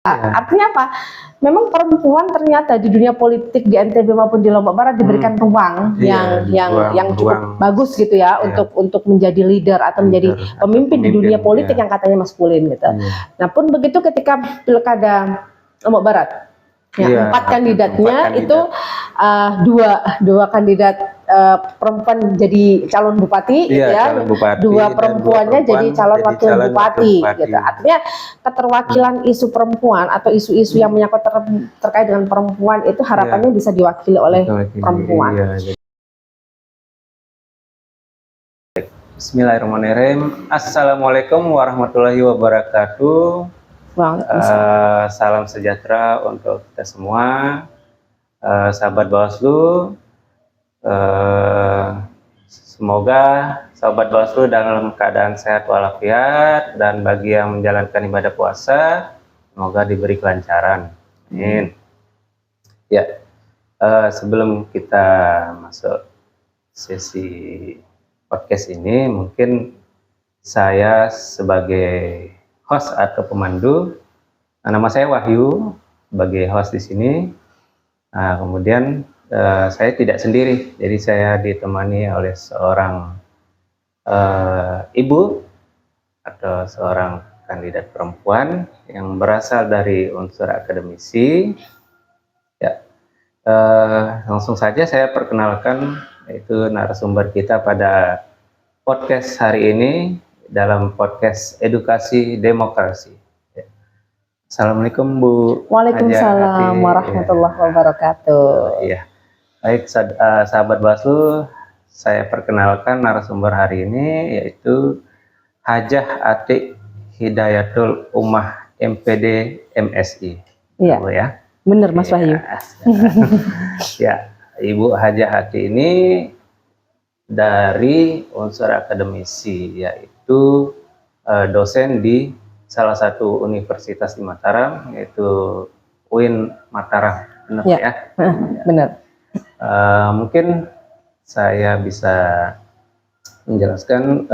Iya. Artinya apa? Memang perempuan ternyata di dunia politik di NTB maupun di Lombok Barat diberikan ruang Iya, yang cukup ruang. bagus gitu ya, Iya. untuk menjadi leader atau menjadi pemimpin di dunia politik yang katanya maskulin gitu. Nah pun begitu ketika pilkada Lombok Barat, ya, 4 kandidatnya itu dua kandidat perempuan jadi calon bupati, gitu ya, calon bupati, dua perempuannya jadi calon wakil bupati, gitu. Artinya keterwakilan isu perempuan atau isu-isu yang menyangkut terkait dengan perempuan itu harapannya bisa diwakili oleh perempuan. Bismillahirrahmanirrahim. Assalamualaikum warahmatullahi wabarakatuh. Salam sejahtera untuk kita semua, sahabat Bawaslu. Semoga sahabat Bawaslu dalam keadaan sehat walafiat, dan bagi yang menjalankan ibadah puasa semoga diberi kelancaran. Amin. Ya, sebelum kita masuk sesi podcast ini, mungkin saya sebagai host atau pemandu, nama saya Wahyu sebagai host di sini. Nah, kemudian saya tidak sendiri, jadi saya ditemani oleh seorang ibu atau seorang kandidat perempuan yang berasal dari unsur akademisi. Ya, langsung saja saya perkenalkan, yaitu narasumber kita pada podcast hari ini dalam podcast Edukasi Demokrasi. Assalamualaikum Bu. Waalaikumsalam warahmatullahi wabarakatuh. Iya. Baik, sahabat Bawaslu, saya perkenalkan narasumber hari ini, yaitu Hajah Atik Hidayatul Ummah MPD MSI. Iya. Bu, ya. Benar Mas Wahyu. Ya, Ibu Hajah Atik ini dari unsur akademisi, yaitu dosen di salah satu universitas di Mataram, yaitu UIN Mataram. Benar ya? Benar. Mungkin saya bisa menjelaskan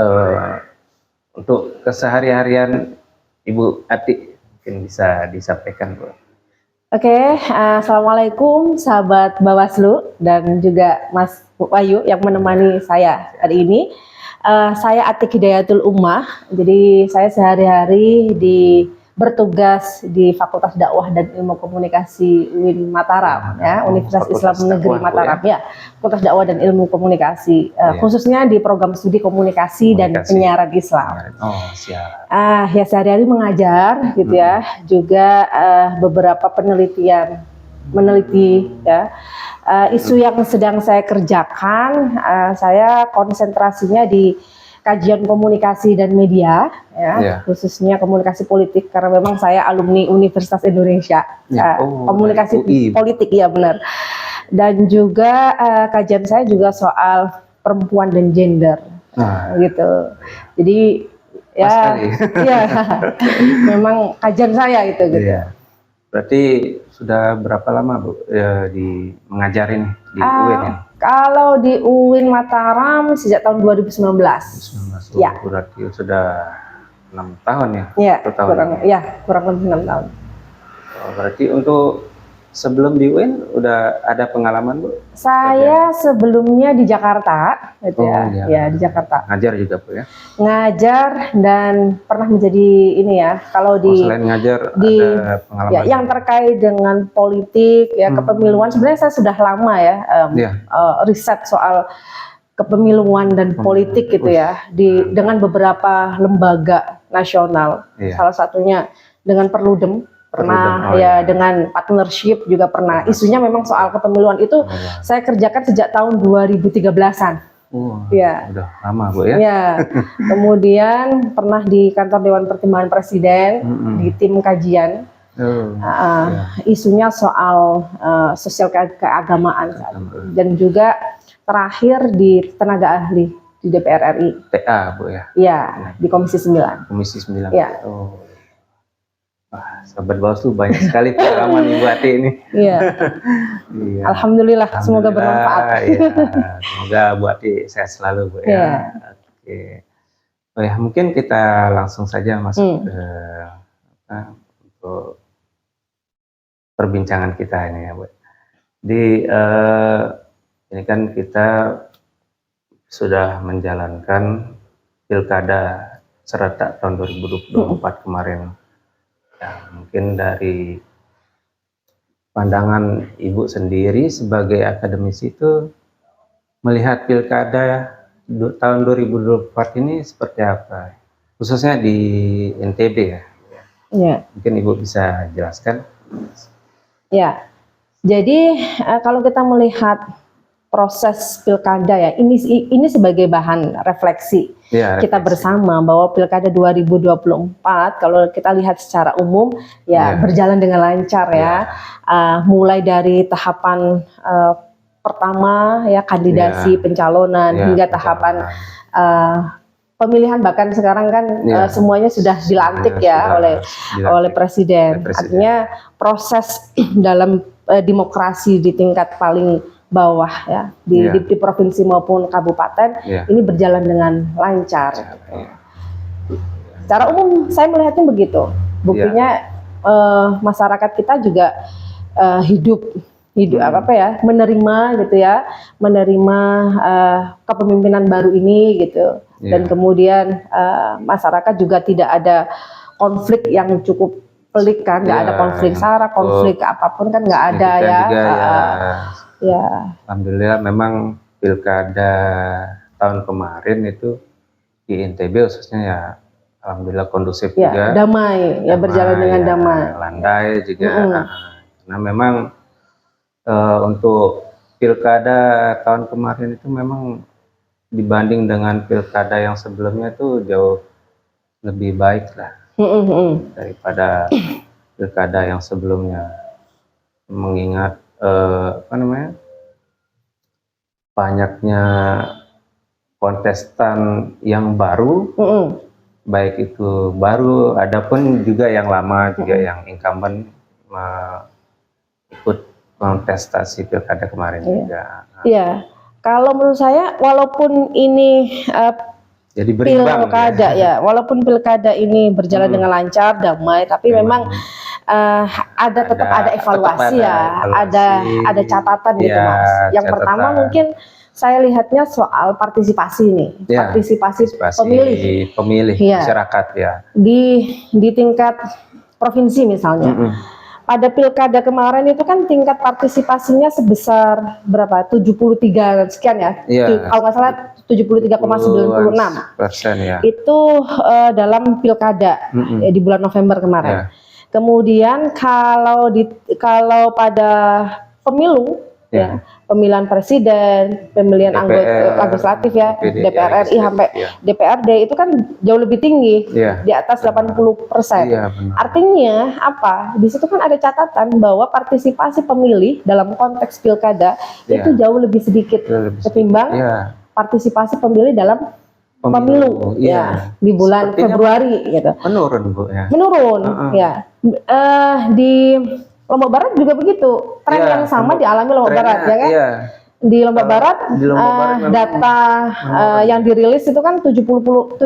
untuk keseharian Ibu Atik, mungkin bisa disampaikan, Bu. Oke, assalamualaikum sahabat Bawaslu dan juga Mas Wahyu yang menemani saya hari ini. Saya Atik Hidayatul Ummah, jadi saya sehari-hari bertugas di Fakultas Dakwah dan Ilmu Komunikasi UIN Mataram, ya, Universitas Islam Negeri Mataram, ya, Fakultas Dakwah dan Ilmu Komunikasi, khususnya di program studi komunikasi dan penyiaran Islam. Oh, siap. Ya sehari-hari mengajar, gitu ya, juga beberapa peneliti ya. Isu yang sedang saya kerjakan, saya konsentrasinya di kajian komunikasi dan media, ya, khususnya komunikasi politik, karena memang saya alumni Universitas Indonesia, komunikasi politik, ya benar. Dan juga kajian saya juga soal perempuan dan gender, gitu. Jadi ya, memang kajian saya itu, gitu. Iya. Berarti sudah berapa lama Bu mengajar ini di UIN ya? Kalau di UIN Mataram sejak tahun 2019. Ya. Berarti sudah 6 tahun ya? Ya, kurang lebih 6 tahun. Oh, berarti untuk sebelum di UIN udah ada pengalaman, Bu? Saya sebelumnya di Jakarta, gitu ya, di Jakarta. Ngajar juga, Bu, ya? Ngajar dan pernah menjadi ini ya, kalau selain ngajar ada pengalaman ya, yang terkait dengan politik, ya, kepemiluan. Sebenarnya saya sudah lama ya riset soal kepemiluan dan politik, gitu ya, dengan beberapa lembaga nasional. Salah satunya dengan Perludem. Pernah dengan partnership juga pernah. Isunya memang soal kepemiluan itu saya kerjakan sejak tahun 2013-an. Ya. Udah lama, Bu, ya? Ya. Kemudian pernah di kantor Dewan Pertimbangan Presiden di tim kajian. Isunya soal sosial keagamaan dan juga terakhir di tenaga ahli di DPR RI. TA, Bu, ya? Ya, di Komisi 9. Komisi 9. Ya. Wah, sahabat Bawaslu banyak sekali pengalaman Ibu Atik ini. Iya. Alhamdulillah, semoga bermanfaat. Ya. Semoga Bu Atik sehat selalu, Bu, ya. Oke. Oh ya, mungkin kita langsung saja masuk ke untuk perbincangan kita ini ya Bu. Ini kan kita sudah menjalankan pilkada serentak tahun 2024 kemarin. Ya, mungkin dari pandangan Ibu sendiri sebagai akademisi itu melihat pilkada tahun 2024 ini seperti apa? Khususnya di NTB ya. Ya. Mungkin Ibu bisa jelaskan. Ya, jadi kalau kita melihat proses pilkada ya, ini sebagai bahan refleksi Ya, kita bersama bahwa pilkada 2024 kalau kita lihat secara umum ya berjalan dengan lancar ya, mulai dari tahapan pertama ya kandidasi pencalonan hingga tahapan pemilihan, bahkan sekarang kan semuanya sudah dilantik oleh presiden. Artinya proses dalam demokrasi di tingkat paling bawah ya di provinsi maupun kabupaten ini berjalan dengan lancar. Secara umum saya melihatnya begitu. Buktinya masyarakat kita juga hidup menerima gitu ya, menerima kepemimpinan baru ini gitu. Dan kemudian masyarakat juga tidak ada konflik yang cukup pelik kan, nggak ada konflik sara, konflik apapun kan nggak ada ya. Alhamdulillah memang pilkada tahun kemarin itu di NTB khususnya ya alhamdulillah kondusif juga. Damai ya, berjalan dengan damai. Landai juga. Nah memang untuk pilkada tahun kemarin itu memang dibanding dengan pilkada yang sebelumnya itu jauh lebih baik lah daripada pilkada yang sebelumnya, mengingat banyaknya kontestan yang baru, baik itu baru, adapun juga yang lama juga yang incumbent ikut kontestasi pilkada kemarin juga. Iya. Kalau menurut saya, walaupun ini jadi berimbang, pilkada walaupun pilkada ini berjalan dengan lancar, damai, tapi memang tetap ada evaluasi ada catatan gitu Mas. Yang pertama mungkin saya lihatnya soal partisipasi nih, partisipasi pemilih masyarakat ya. Di tingkat provinsi misalnya. Pada pilkada kemarin itu kan tingkat partisipasinya sebesar berapa? 73 sekian ya. Kalau nggak salah 73,96%. Ya. Itu dalam pilkada di bulan November kemarin. Kemudian kalau pada pemilu pemilihan presiden, pemilihan anggota legislatif ya, DPR RI sampai DPRD itu kan jauh lebih tinggi, di atas 80%. Artinya apa? Di situ kan ada catatan bahwa partisipasi pemilih dalam konteks pilkada itu jauh lebih sedikit ketimbang partisipasi pemilih dalam pemilu di bulan Februari gitu. Menurun Bu ya. Menurun di Lombok Barat juga begitu, tren yang sama dialami Lombok Barat ya kan? Di Lombok Barat, data yang dirilis itu kan 76%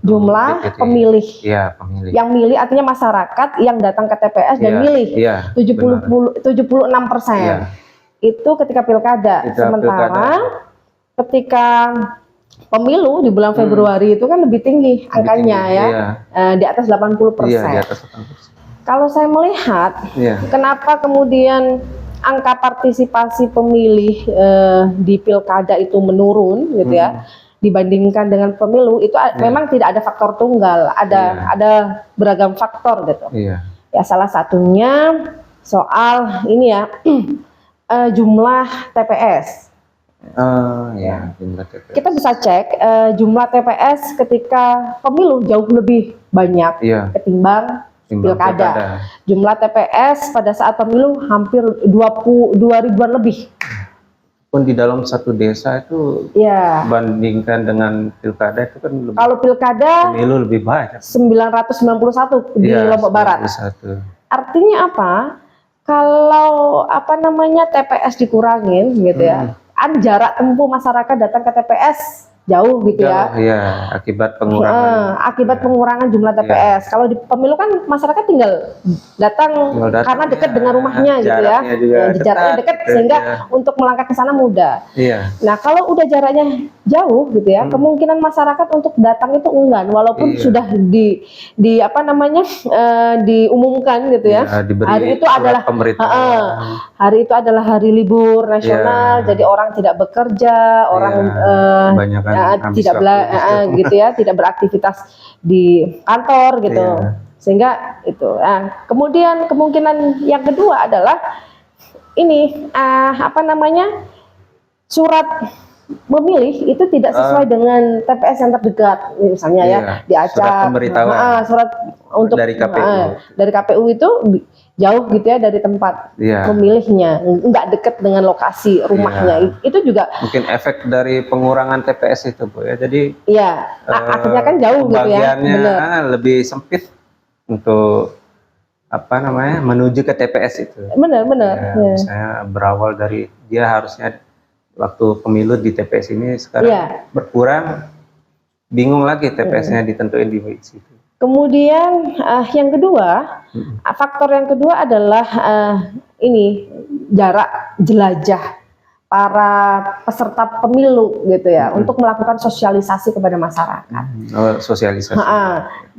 jumlah pemilih. Yang milih artinya masyarakat yang datang ke TPS dan milih 76%. Itu ketika pilkada. Sementara ketika pemilu di bulan Februari itu kan lebih tinggi angkanya di atas 80%. Di atas 80%. Kalau saya melihat, kenapa kemudian angka partisipasi pemilih di pilkada itu menurun, gitu ya, dibandingkan dengan pemilu, itu memang tidak ada faktor tunggal, ada beragam faktor, gitu. Ya salah satunya soal ini ya, jumlah TPS. Jumlah TPS. Kita bisa cek jumlah TPS ketika pemilu jauh lebih banyak ketimbang pilkada. Jumlah TPS pada saat pemilu hampir 22 ribuan lebih. Pun di dalam satu desa itu bandingkan dengan pilkada itu kan lebih, kalau pilkada pemilu lebih banyak. 991 di Lombok Barat. Artinya apa? Kalau TPS dikurangin gitu ya, jarak tempuh masyarakat datang ke TPS jauh gitu ya. Jauh, ya, akibat pengurangan. Akibat pengurangan jumlah TPS. Kalau di pemilu kan masyarakat tinggal datang karena dekat dengan rumahnya gitu ya. Jaraknya dekat sehingga untuk melangkah ke sana mudah. Iya. Nah, kalau udah jaraknya jauh gitu ya, kemungkinan masyarakat untuk datang itu enggan walaupun sudah di apa namanya diumumkan gitu ya. Hari itu adalah hari itu adalah hari libur nasional, jadi orang tidak bekerja, orang gitu ya, tidak beraktivitas di kantor gitu. Sehingga itu. Nah, kemudian kemungkinan yang kedua adalah ini apa namanya? Surat memilih itu tidak sesuai dengan TPS yang terdekat, misalnya ya diacak surat untuk dari KPU itu jauh gitu ya dari tempat memilihnya, nggak dekat dengan lokasi rumahnya. Itu juga mungkin efek dari pengurangan TPS itu, Bu ya. Jadi akhirnya kan jauh gitu ya. Lebih sempit untuk apa namanya menuju ke TPS itu. Benar. Misalnya berawal dari dia harusnya waktu pemilu di TPS ini, sekarang berkurang, bingung lagi TPS-nya ditentuin di situ. Kemudian yang kedua, faktor yang kedua adalah ini jarak jelajah para peserta pemilu gitu ya, untuk melakukan sosialisasi kepada masyarakat. Sosialisasi.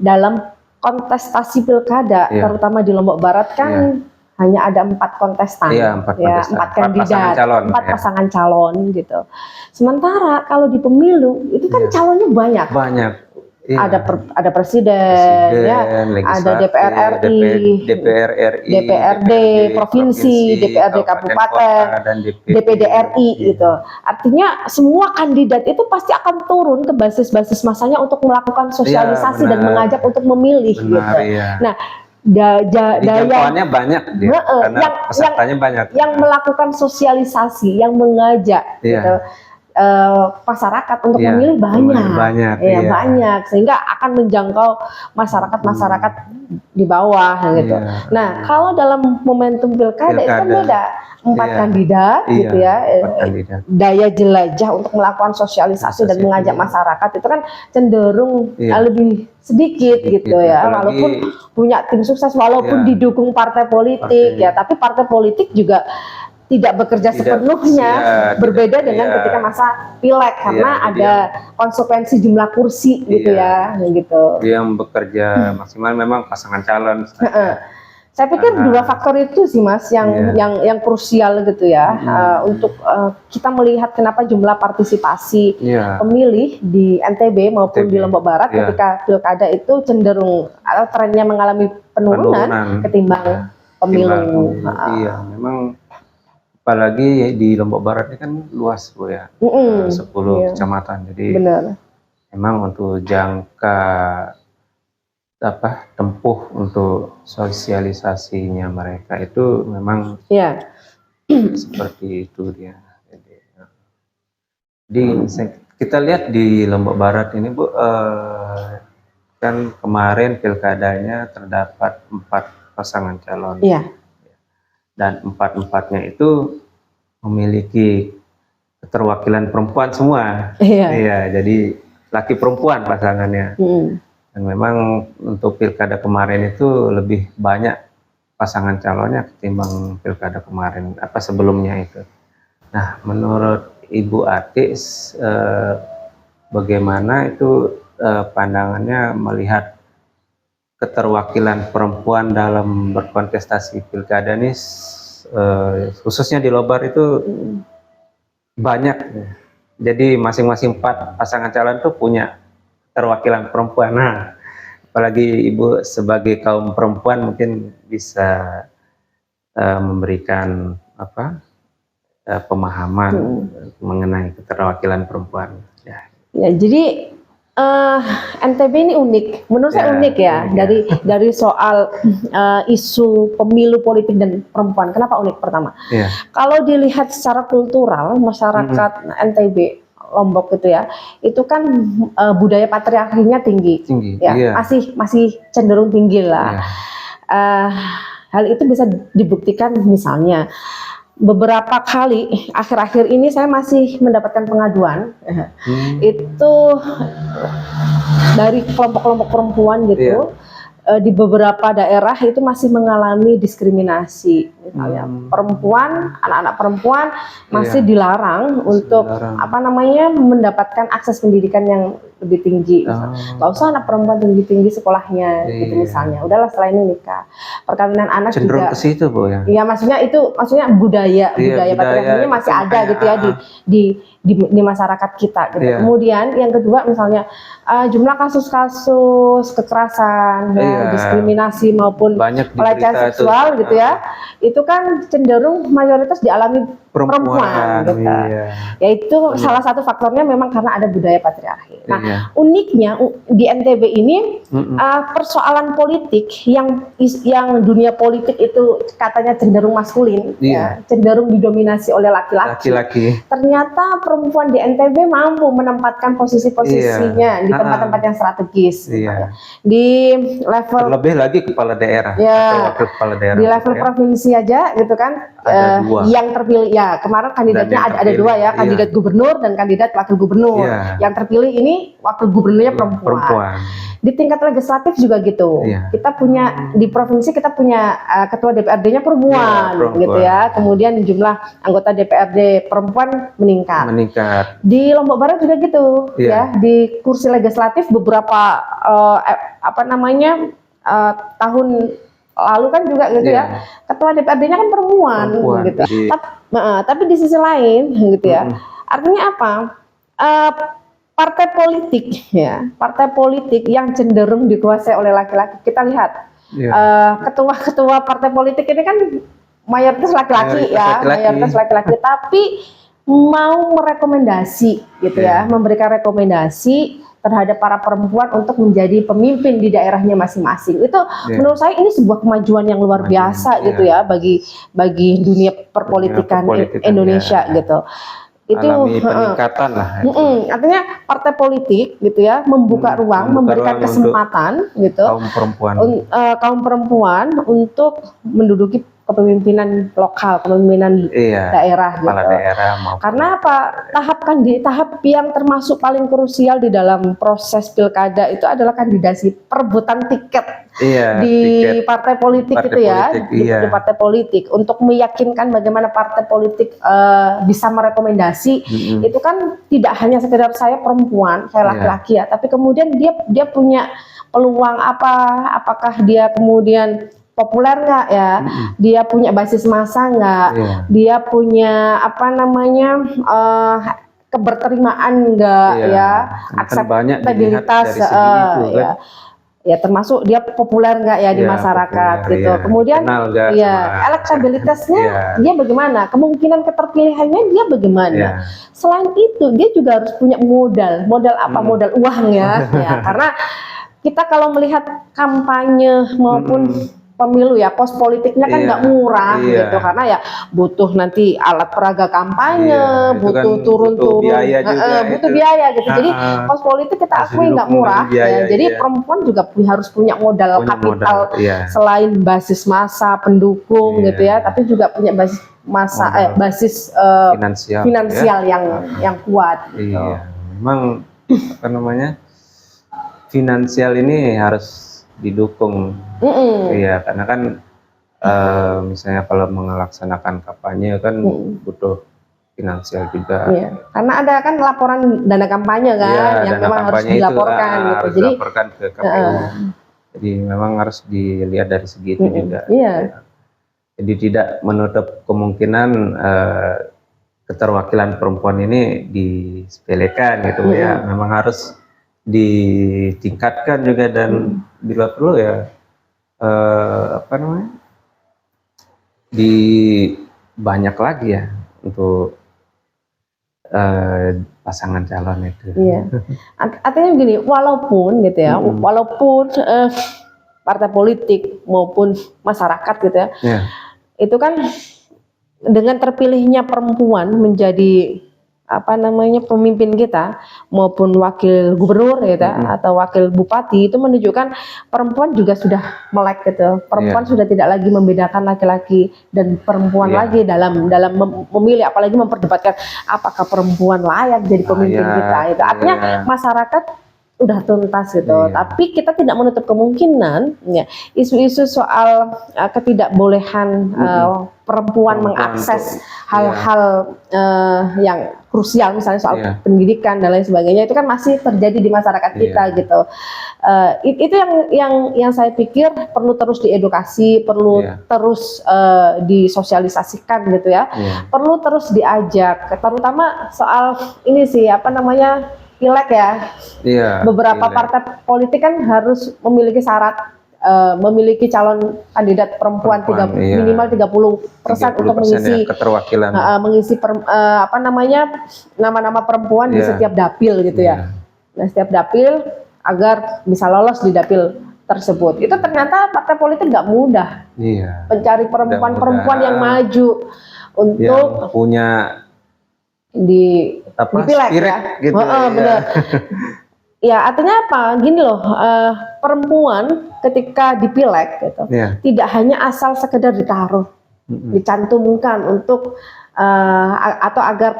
Dalam kontestasi pilkada, terutama di Lombok Barat kan hanya ada 4 kontestan, 4 kandidat, 4 pasangan calon gitu. Sementara kalau di pemilu itu kan calonnya banyak. Ada presiden, ada DPR RI, DPRD provinsi, DPRD kabupaten, DPD RI gitu. Artinya semua kandidat itu pasti akan turun ke basis-basis masanya untuk melakukan sosialisasi dan mengajak untuk memilih gitu. Nah, jangkauannya banyak karena pesertanya banyak. Yang melakukan sosialisasi, yang mengajak gitu, masyarakat untuk memilih banyak, sehingga akan menjangkau masyarakat di bawah gitu. Nah, kalau dalam momentum pilkada itu kan beda, 4 kandidat gitu ya, daya jelajah untuk melakukan sosialisasi dan mengajak masyarakat itu kan cenderung lebih sedikit gitu ya, walaupun punya tim sukses, walaupun didukung partai politik tapi partai politik juga tidak bekerja sepenuhnya, berbeda dengan ketika masa pileg karena ada konsekuensi jumlah kursi gitu ya, gitu. Yang bekerja maksimal memang pasangan calon. Saya pikir 2 faktor itu sih Mas yang krusial gitu ya, untuk kita melihat kenapa jumlah partisipasi pemilih di NTB maupun di Lombok Barat ketika pilkada itu cenderung trennya mengalami penurunan ketimbang pemilu. Memang apalagi di Lombok Barat ini kan luas Bu ya, 10 kecamatan, jadi memang untuk jangka tempuh untuk sosialisasinya mereka itu memang seperti itu dia. Jadi kita lihat di Lombok Barat ini Bu, kan kemarin pilkadanya terdapat 4 pasangan calon. Dan 4-4-nya itu memiliki keterwakilan perempuan semua. Jadi laki perempuan pasangannya. Dan memang untuk pilkada kemarin itu lebih banyak pasangan calonnya ketimbang pilkada kemarin sebelumnya itu. Nah, menurut Ibu Atik, bagaimana itu pandangannya melihat keterwakilan perempuan dalam berkontestasi pilkada ini, khususnya di Lobar itu banyak. Jadi masing-masing 4 pasangan calon itu punya keterwakilan perempuan. Nah, apalagi Ibu sebagai kaum perempuan mungkin bisa memberikan pemahaman mengenai keterwakilan perempuan. Jadi NTB ini unik, menurut saya unik ya, dari soal isu pemilu politik dan perempuan. Kenapa unik? Pertama, kalau dilihat secara kultural masyarakat NTB Lombok gitu ya, itu kan budaya patriarkinya tinggi masih cenderung tinggi lah. Hal itu bisa dibuktikan misalnya beberapa kali akhir-akhir ini saya masih mendapatkan pengaduan itu dari kelompok-kelompok perempuan gitu. Di beberapa daerah itu masih mengalami diskriminasi, misalnya perempuan, anak-anak perempuan masih dilarang untuk mendapatkan akses pendidikan yang lebih tinggi. Nggak usah anak perempuan tinggi-tinggi sekolahnya, gitu misalnya. Udahlah setelah ini nikah. Perkawinan anak cenderung juga. Ke situ, Bu, ya. Iya, maksudnya budaya patriarkinya masih ada gitu ya di masyarakat kita. Gitu. Kemudian yang kedua misalnya jumlah kasus-kasus kekerasan, diskriminasi maupun pelecehan seksual gitu ya, itu kan cenderung mayoritas dialami perempuan gitu. Yaitu salah satu faktornya memang karena ada budaya patriarki. Nah, uniknya di NTB ini persoalan politik yang dunia politik itu katanya cenderung maskulin, cenderung didominasi oleh laki-laki. Ternyata perempuan di NTB mampu menempatkan posisi-posisinya di tempat-tempat yang strategis. Di level terlebih lagi kepala daerah atau wakil kepala daerah. Di level provinsi aja gitu kan. Ada dua. Yang terpilih kemarin kandidatnya ada dua ya, kandidat gubernur dan kandidat wakil gubernur. Yang terpilih ini wakil gubernurnya perempuan. Di tingkat legislatif juga gitu. Kita punya di provinsi kita punya ketua DPRD-nya perempuan gitu ya. Kemudian jumlah anggota DPRD perempuan meningkat. Di Lombok Barat juga gitu ya. Di kursi legislatif beberapa tahun lalu kan juga gitu ya. Ketua DPRD-nya kan perempuan gitu. Tapi di sisi lain gitu ya. Artinya apa? Partai politik yang cenderung dikuasai oleh laki-laki. Kita lihat ketua-ketua partai politik ini kan mayoritas laki-laki mayoritas laki-laki, tapi mau merekomendasi gitu ya, memberikan rekomendasi terhadap para perempuan untuk menjadi pemimpin di daerahnya masing-masing. Itu menurut saya ini sebuah kemajuan yang luar biasa gitu ya bagi dunia perpolitikan Indonesia gitu. Itu peningkatan lah. Artinya partai politik gitu ya membuka ruang, memberikan kesempatan gitu kaum perempuan untuk menduduki kepemimpinan lokal, kepemimpinan daerah gitu. Karena apa? Tahap yang termasuk paling krusial di dalam proses pilkada itu adalah kandidasi perebutan tiket di partai politik itu ya, di partai politik untuk meyakinkan bagaimana partai politik bisa merekomendasi. Itu kan tidak hanya sekedar saya perempuan, saya laki-laki ya, tapi kemudian dia punya peluang apakah dia kemudian populer nggak ya, dia punya basis massa nggak, dia punya keberterimaan nggak akseptabilitas ya termasuk dia populer nggak ya di masyarakat gitu. Kemudian elektabilitasnya dia bagaimana, kemungkinan keterpilihannya dia bagaimana. Selain itu dia juga harus punya modal apa, modal uang ya karena kita kalau melihat kampanye maupun pemilu ya, kos politiknya kan nggak murah gitu, karena ya butuh nanti alat peraga kampanye, butuh butuh biaya gitu. Jadi kos politik kita akui nggak murah jadi perempuan juga harus punya modal kapital selain basis massa pendukung gitu ya, tapi juga punya basis massa basis finansial yang kuat gitu. Memang finansial ini harus didukung. Karena kan misalnya kalau melaksanakan kampanye kan butuh finansial juga. Karena ada kan laporan dana kampanye kan yang memang harus dilaporkan gitu. Harus dilaporkan ke KPU. Jadi memang harus dilihat dari segi itu juga. Jadi tidak menutup kemungkinan keterwakilan perempuan ini disepelekan gitu ya. Memang harus ditingkatkan juga dan bila perlu ya banyak lagi ya untuk pasangan calon itu. Artinya begini, walaupun gitu ya, walaupun partai politik maupun masyarakat gitu ya, itu kan dengan terpilihnya perempuan menjadi apa namanya pemimpin kita maupun wakil gubernur gitu atau wakil bupati itu menunjukkan perempuan juga sudah melek gitu. Perempuan sudah tidak lagi membedakan laki-laki dan perempuan lagi dalam memilih, apalagi memperdebatkan apakah perempuan layak jadi pemimpin kita. Itu artinya masyarakat udah tuntas gitu. Tapi kita tidak menutup kemungkinan ya isu-isu soal ketidakbolehan perempuan mengakses hal-hal yang krusial, misalnya soal pendidikan dan lain sebagainya, itu kan masih terjadi di masyarakat kita gitu. Itu yang saya pikir perlu terus diedukasi, perlu terus disosialisasikan gitu ya, perlu terus diajak, terutama soal ini sih apa namanya pileg ya. Beberapa partai politik kan harus memiliki syarat memiliki calon kandidat perempuan minimal 30% untuk mengisi keterwakilan, mengisi apa namanya nama-nama perempuan di setiap dapil gitu ya. Nah, setiap dapil agar bisa lolos di dapil tersebut. Itu ternyata partai politik nggak mudah mencari perempuan-perempuan yang maju untuk yang punya di pileg ya. Gitu, benar. Ya, artinya apa? Gini loh, perempuan ketika dipileg gitu, tidak hanya asal sekedar ditaruh, dicantumkan untuk atau agar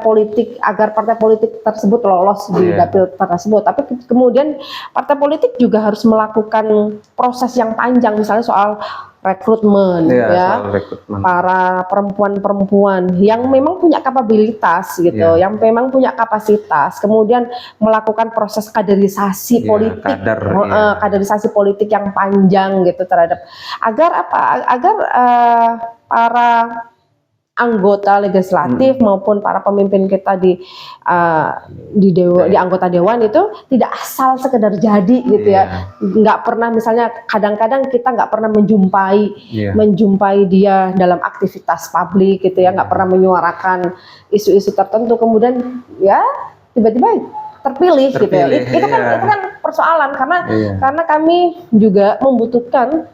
partai politik tersebut lolos di dapil tersebut, tapi kemudian partai politik juga harus melakukan proses yang panjang, misalnya soal rekrutmen para perempuan-perempuan yang memang punya kapabilitas gitu, yang memang punya kapasitas, kemudian melakukan proses kaderisasi politik, kaderisasi politik yang panjang gitu terhadap agar para anggota legislatif maupun para pemimpin kita di anggota dewan itu tidak asal sekedar jadi gitu ya, nggak pernah, misalnya kadang-kadang kita nggak pernah menjumpai dia dalam aktivitas publik gitu ya, nggak pernah menyuarakan isu-isu tertentu, kemudian ya tiba-tiba terpilih gitu ya. Itu kan persoalan karena kami juga membutuhkan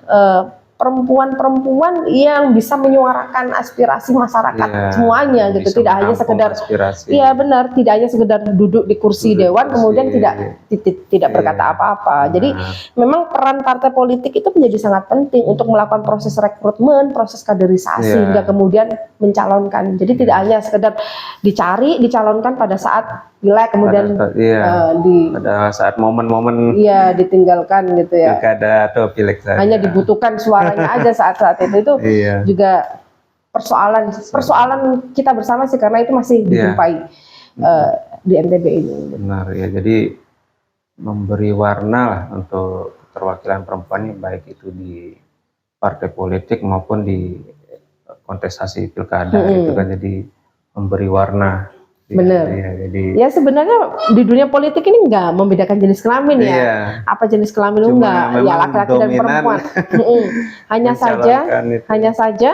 perempuan-perempuan yang bisa menyuarakan aspirasi masyarakat semuanya gitu, tidak hanya sekedar benar, tidak hanya sekedar duduk di kursi dewan kemudian tidak berkata apa-apa. Jadi memang peran partai politik itu menjadi sangat penting untuk melakukan proses rekrutmen, proses kaderisasi hingga kemudian mencalonkan. Jadi tidak hanya sekedar dicalonkan pada saat pileg kemudian pada saat momen-momen ditinggalkan gitu ya. Pilkada atau pileg saja. Hanya dibutuhkan suaranya aja saat itu juga persoalan kita bersama sih, karena itu masih dijumpai di NTB ini. Benar ya, jadi memberi warna lah untuk keterwakilan perempuan ini, baik itu di partai politik maupun di kontestasi pilkada itu kan, jadi memberi warna. Benar. Ya sebenarnya di dunia politik ini nggak membedakan jenis kelamin ya. Apa jenis kelamin lu nggak? Ya laki-laki dan perempuan. hanya saja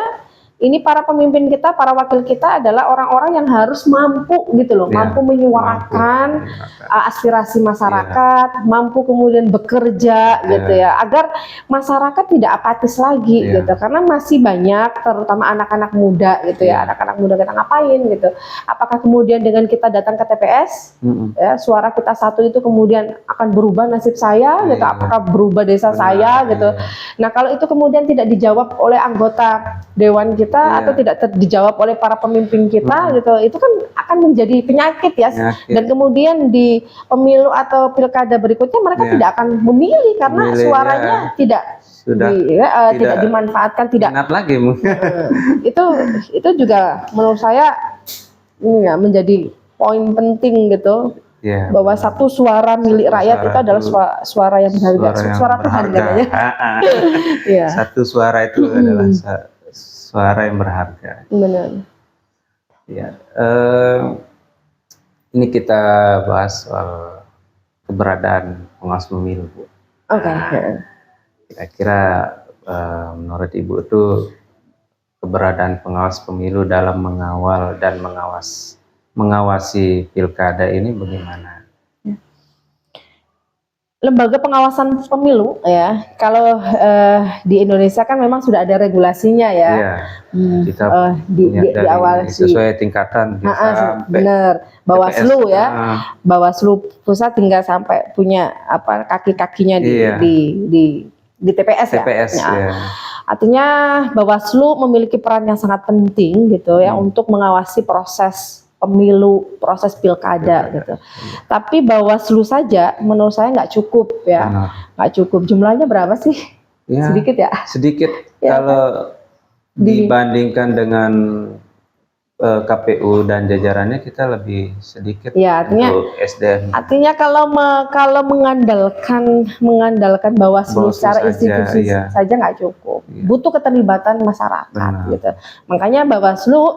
ini para pemimpin kita, para wakil kita adalah orang-orang yang harus mampu gitu loh, mampu menyuarakan aspirasi masyarakat, mampu kemudian bekerja gitu ya, agar masyarakat tidak apatis lagi gitu, karena masih banyak terutama anak-anak muda gitu ya, anak-anak muda kita ngapain gitu, apakah kemudian dengan kita datang ke TPS, ya, suara kita satu itu kemudian akan berubah nasib saya gitu, apakah berubah desa saya gitu. Nah kalau itu kemudian tidak dijawab oleh anggota dewan kita atau tidak dijawab oleh para pemimpin kita gitu, itu kan akan menjadi penyakit ya. Dan kemudian di pemilu atau pilkada berikutnya mereka tidak akan memilih karena suaranya tidak dimanfaatkan, tidak lagi. itu juga menurut saya menjadi poin penting gitu. Bahwa satu suara milik rakyat itu adalah suara yang berharga, suara Tuhan katanya. Satu suara itu adalah suara yang berharga. Benar. Ya, ini kita bahas soal keberadaan pengawas pemilu, Bu. Kira-kira menurut Ibu itu keberadaan pengawas pemilu dalam mengawal dan mengawasi pilkada ini bagaimana? lembaga pengawasan pemilu ya. Kalau di Indonesia kan memang sudah ada regulasinya ya. Iya. Kita Di awal sesuai tingkatan bener. Bawaslu TPS, ya. Bawaslu pusat tinggal sampai punya apa kaki-kakinya di TPS ya. Ya. Artinya Bawaslu memiliki peran yang sangat penting gitu ya untuk mengawasi proses pemilu, proses pilkada gitu. Tapi Bawaslu saja menurut saya nggak cukup ya, nggak cukup. Jumlahnya berapa sih? Ya, sedikit ya. Sedikit ya. Kalau dibandingkan dengan KPU dan jajarannya kita lebih sedikit ya, artinya, untuk SDM. Artinya kalau mengandalkan Bawaslu secara institusi saja nggak cukup, butuh keterlibatan masyarakat gitu. Makanya Bawaslu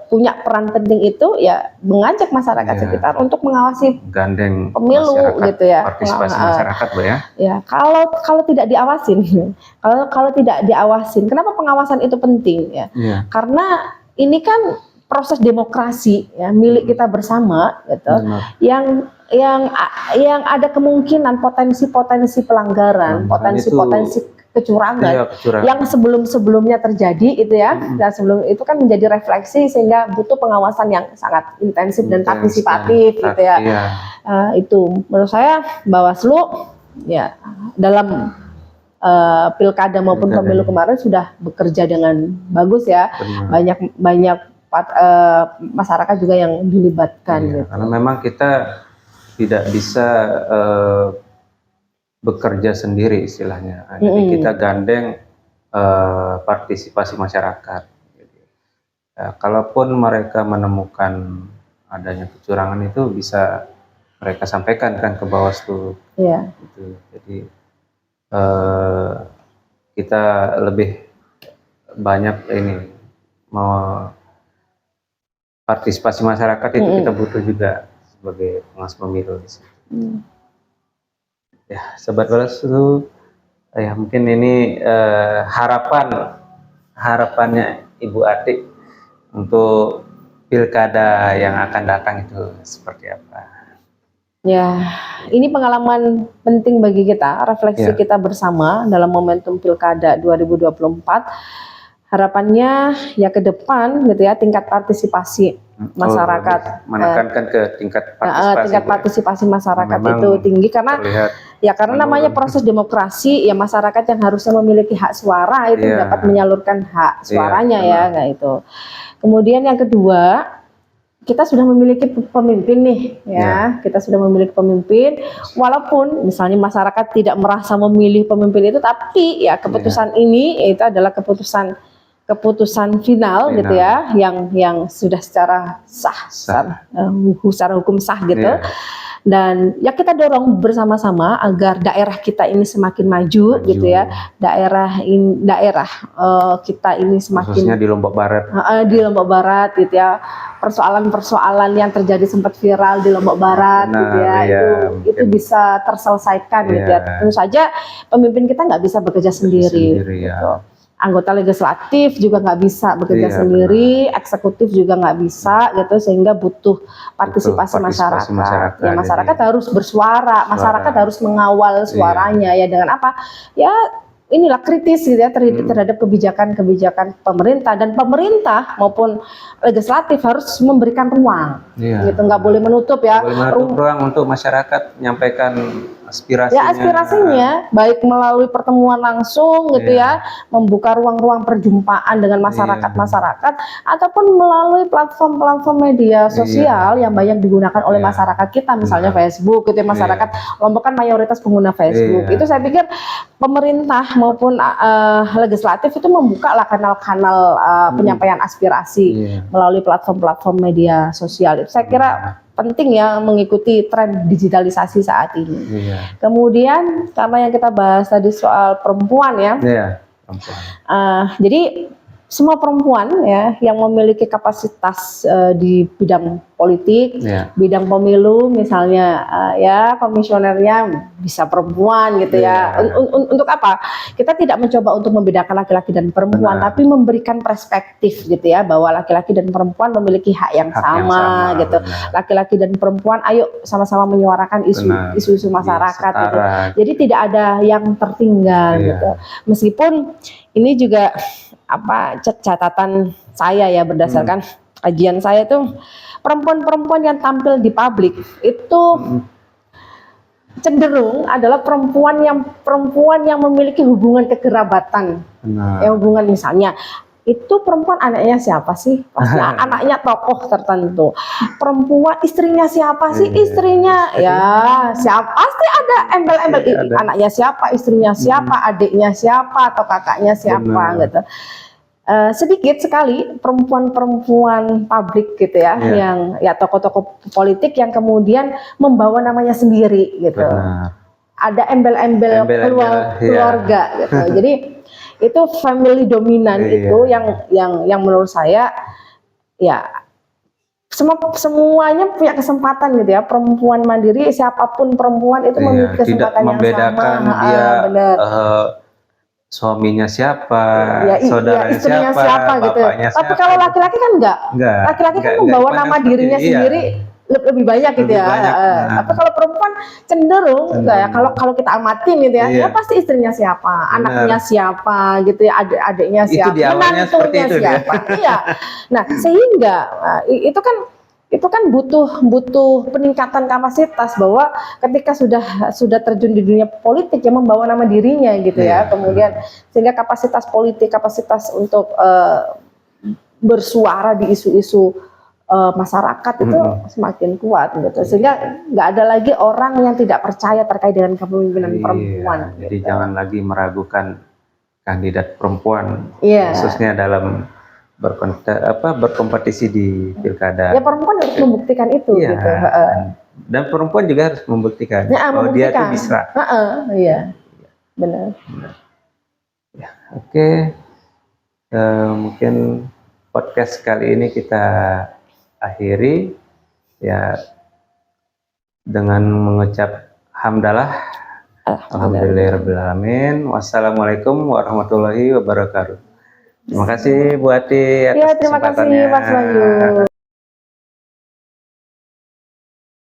punya peran penting itu ya mengajak masyarakat sekitar untuk mengawasi gandeng pemilu gitu ya. Partisipasi masyarakat, Bu ya. Ya kalau tidak diawasin, kalau tidak diawasin, kenapa pengawasan itu penting ya? Karena ini kan proses demokrasi ya milik kita bersama gitu. Yang ada kemungkinan potensi pelanggaran, potensi kecurangan yang sebelumnya terjadi itu ya. Dan sebelum itu kan menjadi refleksi sehingga butuh pengawasan yang sangat intensif dan partisipatif gitu ya. Itu menurut saya Bawaslu ya dalam pilkada maupun pemilu kemarin sudah bekerja dengan bagus ya. Banyak masyarakat juga yang dilibatkan gitu. Karena memang kita tidak bisa bekerja sendiri istilahnya. Jadi kita gandeng partisipasi masyarakat. Kalaupun mereka menemukan adanya kecurangan itu bisa mereka sampaikan kan ke Bawaslu. Gitu. Jadi kita lebih banyak ini mau partisipasi masyarakat itu kita butuh juga sebagai pengawas pemilu di situ. Ya, Sobat Bawaslu, ya mungkin ini harapannya Ibu Atik untuk pilkada yang akan datang itu seperti apa? Ya, ini pengalaman penting bagi kita, refleksi kita bersama dalam momentum pilkada 2024. Harapannya ya ke depan gitu ya tingkat partisipasi masyarakat menekankan ke tingkat partisipasi masyarakat itu tinggi karena namanya proses demokrasi ya masyarakat yang harusnya memiliki hak suara itu dapat menyalurkan hak suaranya ya itu. Kemudian yang kedua, kita sudah memiliki pemimpin nih ya. Kita sudah memiliki pemimpin walaupun misalnya masyarakat tidak merasa memilih pemimpin itu, tapi ya keputusan ini itu adalah keputusan final gitu ya yang sudah secara secara hukum sah gitu. Dan ya kita dorong bersama-sama agar daerah kita ini semakin maju gitu ya. Daerah kita ini semakin khususnya di Lombok Barat. Di Lombok Barat gitu ya. Persoalan-persoalan yang terjadi sempat viral di Lombok Barat gitu ya. Itu bisa terselesaikan gitu ya. Tentu saja pemimpin kita nggak bisa bekerja sendiri gitu. Anggota legislatif juga nggak bisa bekerja sendiri, eksekutif juga nggak bisa gitu, sehingga butuh partisipasi masyarakat. Ya masyarakat harus bersuara, masyarakat harus mengawal suaranya ya dengan apa? Ya inilah kritis gitu ya terhadap kebijakan-kebijakan pemerintah, dan pemerintah maupun legislatif harus memberikan ruang gitu, nggak boleh menutup ya ruang untuk masyarakat menyampaikan aspirasinya baik melalui pertemuan langsung gitu ya, membuka ruang-ruang perjumpaan dengan masyarakat ataupun melalui platform-platform media sosial yang banyak digunakan oleh masyarakat kita, misalnya Facebook gitu ya. Masyarakat Lombok kan mayoritas pengguna Facebook. Itu saya pikir pemerintah maupun legislatif itu membuka lah kanal-kanal penyampaian aspirasi melalui platform-platform media sosial. Itu saya kira penting ya mengikuti tren digitalisasi saat ini. Kemudian karena yang kita bahas tadi soal perempuan ya. Jadi semua perempuan ya yang memiliki kapasitas di bidang politik, bidang pemilu misalnya ya komisionernya bisa perempuan gitu ya. Untuk apa? Kita tidak mencoba untuk membedakan laki-laki dan perempuan, tapi memberikan perspektif gitu ya bahwa laki-laki dan perempuan memiliki hak yang sama gitu. Laki-laki dan perempuan ayo sama-sama menyuarakan isu-isu masyarakat gitu. Jadi tidak ada yang tertinggal gitu. Meskipun ini juga catatan saya ya berdasarkan kajian saya itu perempuan-perempuan yang tampil di publik itu cenderung adalah perempuan yang memiliki hubungan kekerabatan. Hubungan misalnya itu perempuan anaknya siapa sih? Pasti anaknya tokoh tertentu. Perempuan istrinya siapa sih? Istrinya ya siapa? Pasti ada embel-embel anaknya siapa, istrinya siapa, adiknya siapa atau kakaknya siapa gitu. Sedikit sekali perempuan-perempuan publik gitu ya, yang ya tokoh-tokoh politik yang kemudian membawa namanya sendiri gitu. Ada embel-embel keluarga gitu. Jadi itu family dominan itu yang menurut saya ya semuanya punya kesempatan gitu ya. Perempuan mandiri siapapun perempuan itu memiliki kesempatan yang sama. Dia suaminya siapa, saudaranya siapa, gitu. Tapi kalau laki-laki kan enggak. Laki-laki kan membawa nama dirinya sendiri lebih banyak gitu ya. Tapi kalau perempuan cenderung ya kalau kita amatin gitu ya, ya pasti istrinya siapa, anaknya siapa gitu ya, adiknya siapa, menantunya siapa. Iya. Nah, sehingga itu kan butuh peningkatan kapasitas bahwa ketika sudah terjun di dunia politik yang membawa nama dirinya gitu ya. Kemudian sehingga kapasitas politik, kapasitas untuk bersuara di isu-isu masyarakat itu semakin kuat gitu, sehingga nggak ada lagi orang yang tidak percaya terkait dengan kepemimpinan perempuan. Jadi jangan lagi meragukan kandidat perempuan, khususnya dalam berkompetisi di pilkada. Ya perempuan harus membuktikan itu. Gitu. Dan perempuan juga harus membuktikan bahwa dia itu bisa. Iya, benar. Ya, oke. Mungkin podcast kali ini kita akhiri ya dengan mengucap hamdalah alhamdulillahirabbil alamin. Wassalamualaikum warahmatullahi wabarakatuh. Terima kasih Bu Ati atas kesempatannya. Terima kasih Mas Wahyu.